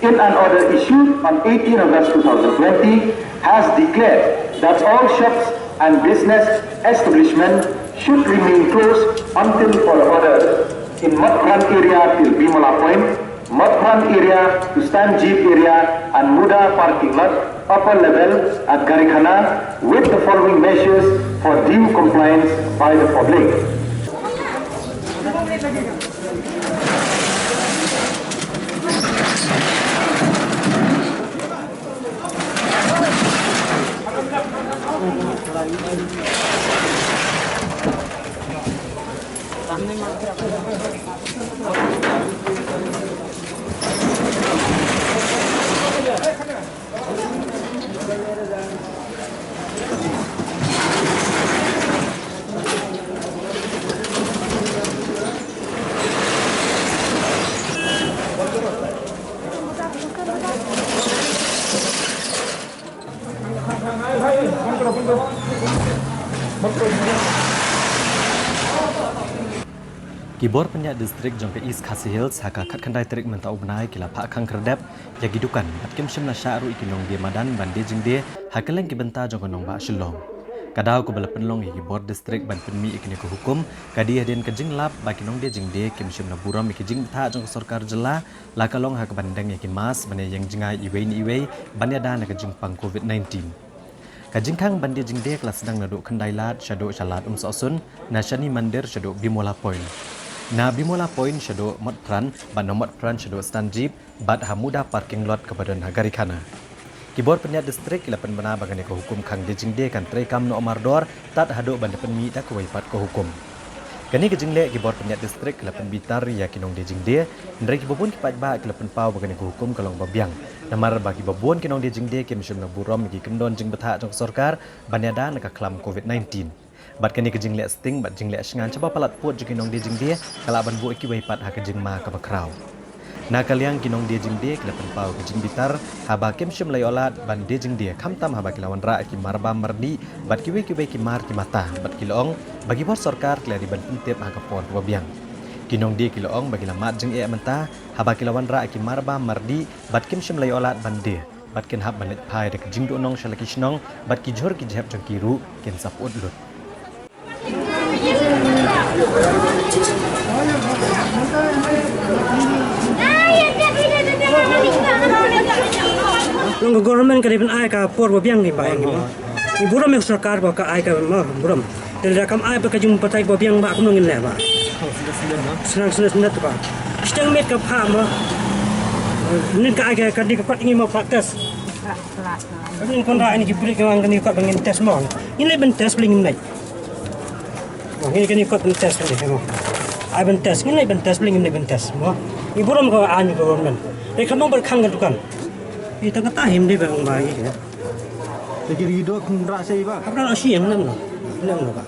in an order issued on 18 August 2020, has declared that all shops and business establishments should remain closed until further orders in Matran area till Bimola Point, Matran area to Stand Jeep area and Muda parking lot upper level at Garikhana with the following measures for due compliance by the public. Kibor penyak distrik jangka East Khasi Hills haka kat kandai terik mentau benai kila pak kang kerdep ya gidukan atkim shimna syaru ikinong dia madan bande jing dia hakeleng kibenta jangka nong ba shilong kadau ko bala penlong ya kibor distrik ban penmi ikini ko hukum kadi hadin kejing lap bakinong dia jing dia kim shimna buram ikijing ta jangka sarkar jela lakalong hak bandeng ya kimas bane yang jingai iwei banya dan kejing pang COVID-19 Kajing kang bandia jing dia kelas sedang naduk kendai lat syaduk syalat sosun nashani mandir syaduk Bimola Point. Na Bimola Point syaduk Matran ban Matran syaduk Stand Jeep bad hamuda parking lot kepada Garikhana. Kibor penyat distrik ilapan benar bagani ke hukum kang dia jing dia kan trekam no Omardor tat haduk banda penmi tak kewaipat ke hukum. Kani kejing lek kibor penyat distrik ilapan bitar ya kinong dia jing dia ndrei kibobun kipat ba ilapan pau bagani ke hukum kalong babiang. Namar bagi babuan kinong dia jing dia kim syum na burom gi kendon jing betha jong sarkar banyada nak klam COVID-19. Bat kani kejing lek sting bat jing lek sngan coba palat put jing kinong dia jing dia kala ban bu iki waipat ha kejing ma ka bakrau. Na kaliang kinong dia jing dia kelapan pau kejing bitar haba kim syum layolat ban dia jing dia kamtam haba kilawan ra ki marba mardi bat kiwe ki mar ki mata bat kilong bagi bor sarkar kelari ban pentip ha ka pon wabiang. Kinong dia kiloong bagi lamat jeng ia mentah haba kilawan ra ki marba mardi bat kim shim layolat bande bat ken hab banet pai dek jing do nong shalaki shnong bat ki jhor ki jhep jong kiru ken saput lut Long government kariban ai ka por biang ni ba yang ni buram yang sarkar ba ka ai ka ma buram dan rakam ai ba ka jum patai ba biang ba kunong le ba senang tu pak. Sedang met ke pak mah. Ni ka ai ka di ka pat ingin mau praktis. Ini kontra ini diberi ke orang ni kat bangin test mah. Ini ben test paling naik. Ini kan ikut ben test ni tengok. Ai ben test ini ben test paling naik ben test mah. Ni buram ko anu government. Ni kan nombor khang kan tukan. Ni tak tahim dia bang bayi ya. Jadi hidup kontra saya pak. Apa nak siang nam lah. Nam lah pak.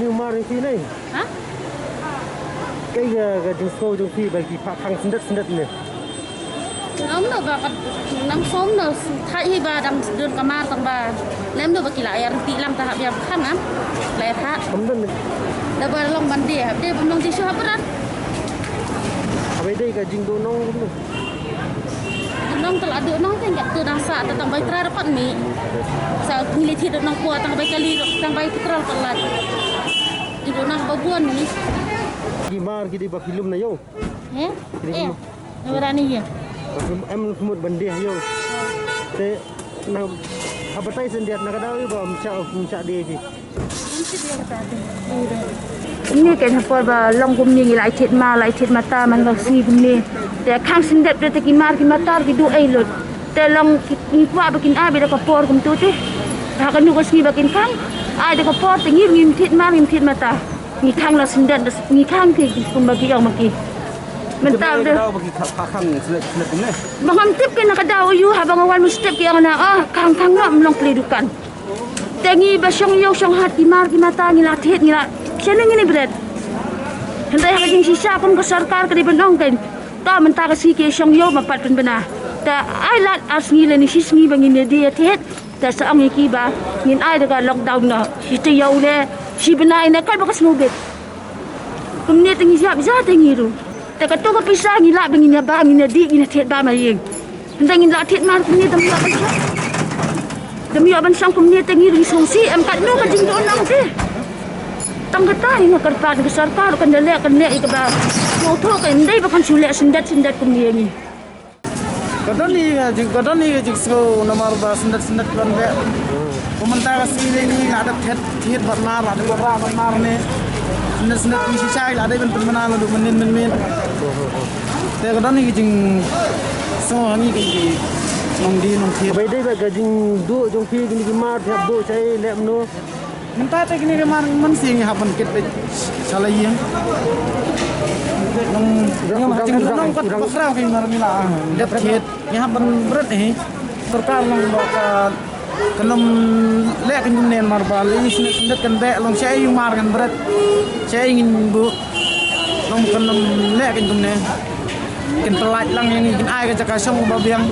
New Mari ni. Hah? Cái disco trong phi bagi pak khang sendet ni. Nóng được và nóng sớm được thay hi ba đâm đơn cả ma tầng ba lem được bagi lại yang ti lam tahap yang khăn am lại thắt dah berlong bandi dia belum tisu apa dah Habis dia ke jing donong tu. nong telah ada nong kan kat tu nasa tentang bayi terar dapat mi sa pilih tidak nong kuat tentang bayi kali tentang bayi terar telat ibu nong babuan ni Gimar gidi ba film na yo. berani ya Em semut bandih yo. Te na habatai sendiat nak dawi ba mca dia ki. Ini kan apa ba long gum ni lại thịt mata man ba si gum ni te khang sin dep te ki mar ki mata ki du ai lot te long ki kwa ba kin a be da ka por gum tu te ha kan nu ko si ba kin khang ai da ka por te ngim thịt mata ni khang la sin dep ni khang ki kum ba ki yang ma ki mental de bagi khang selet ni. Maham tip kan nakadaw yu habang awal mo step ki ang na khang na mlong pledukan tengi ba syong yo syong hat ki mar ki mata ni la thit ni la Siapa ni berat? Hentai hak jing sisa pun ke sarkar ke di benong kan. Ta mentah ke si ke syong yo mapat pun benar. Ta ai lat asngi le ni sisngi bangin dia thet. Ta saang iki ba ngin ai dekat lockdown na. Itu yo le si benai na kan bakas mubit. Kumni tengi siap za tengi ru. แต่ก็ต้องก็ไปสร้างงิละเป็นงินะบ้างินะดีงินะเทศบ้ามาเองแต่งิละเทศมาคนนี้demi aban sang pemnia tengi ring songsi empat no ka jing don nang te tang kata ni kerpat ke sarkar kan dele kan le ke ba mau tho ka ndai ba kan sule sendat pemnia ni kadang ni jing so nomor ba sendat kan be pemerintah sini ni ada thet benar ada benar ni sendat misi sai ada ben pemenang lu men te kadang ni jing so ni ke nong di nong thi bai dai ba ga jing du jong phi gini ki mar thap do chai lem no minta te gini ke mar man sing ha ban ket be chalai yang nong jing nong kat pakra ke mar mila det khet ya ban berat eh sarkar nong ba ka kanam le kan jum nen mar ba li sendet kan be long chai yung mar kan berat chai ngin bu nong kanam le kan jum nen kin pelat lang yang kin ai ka cakap semua babiang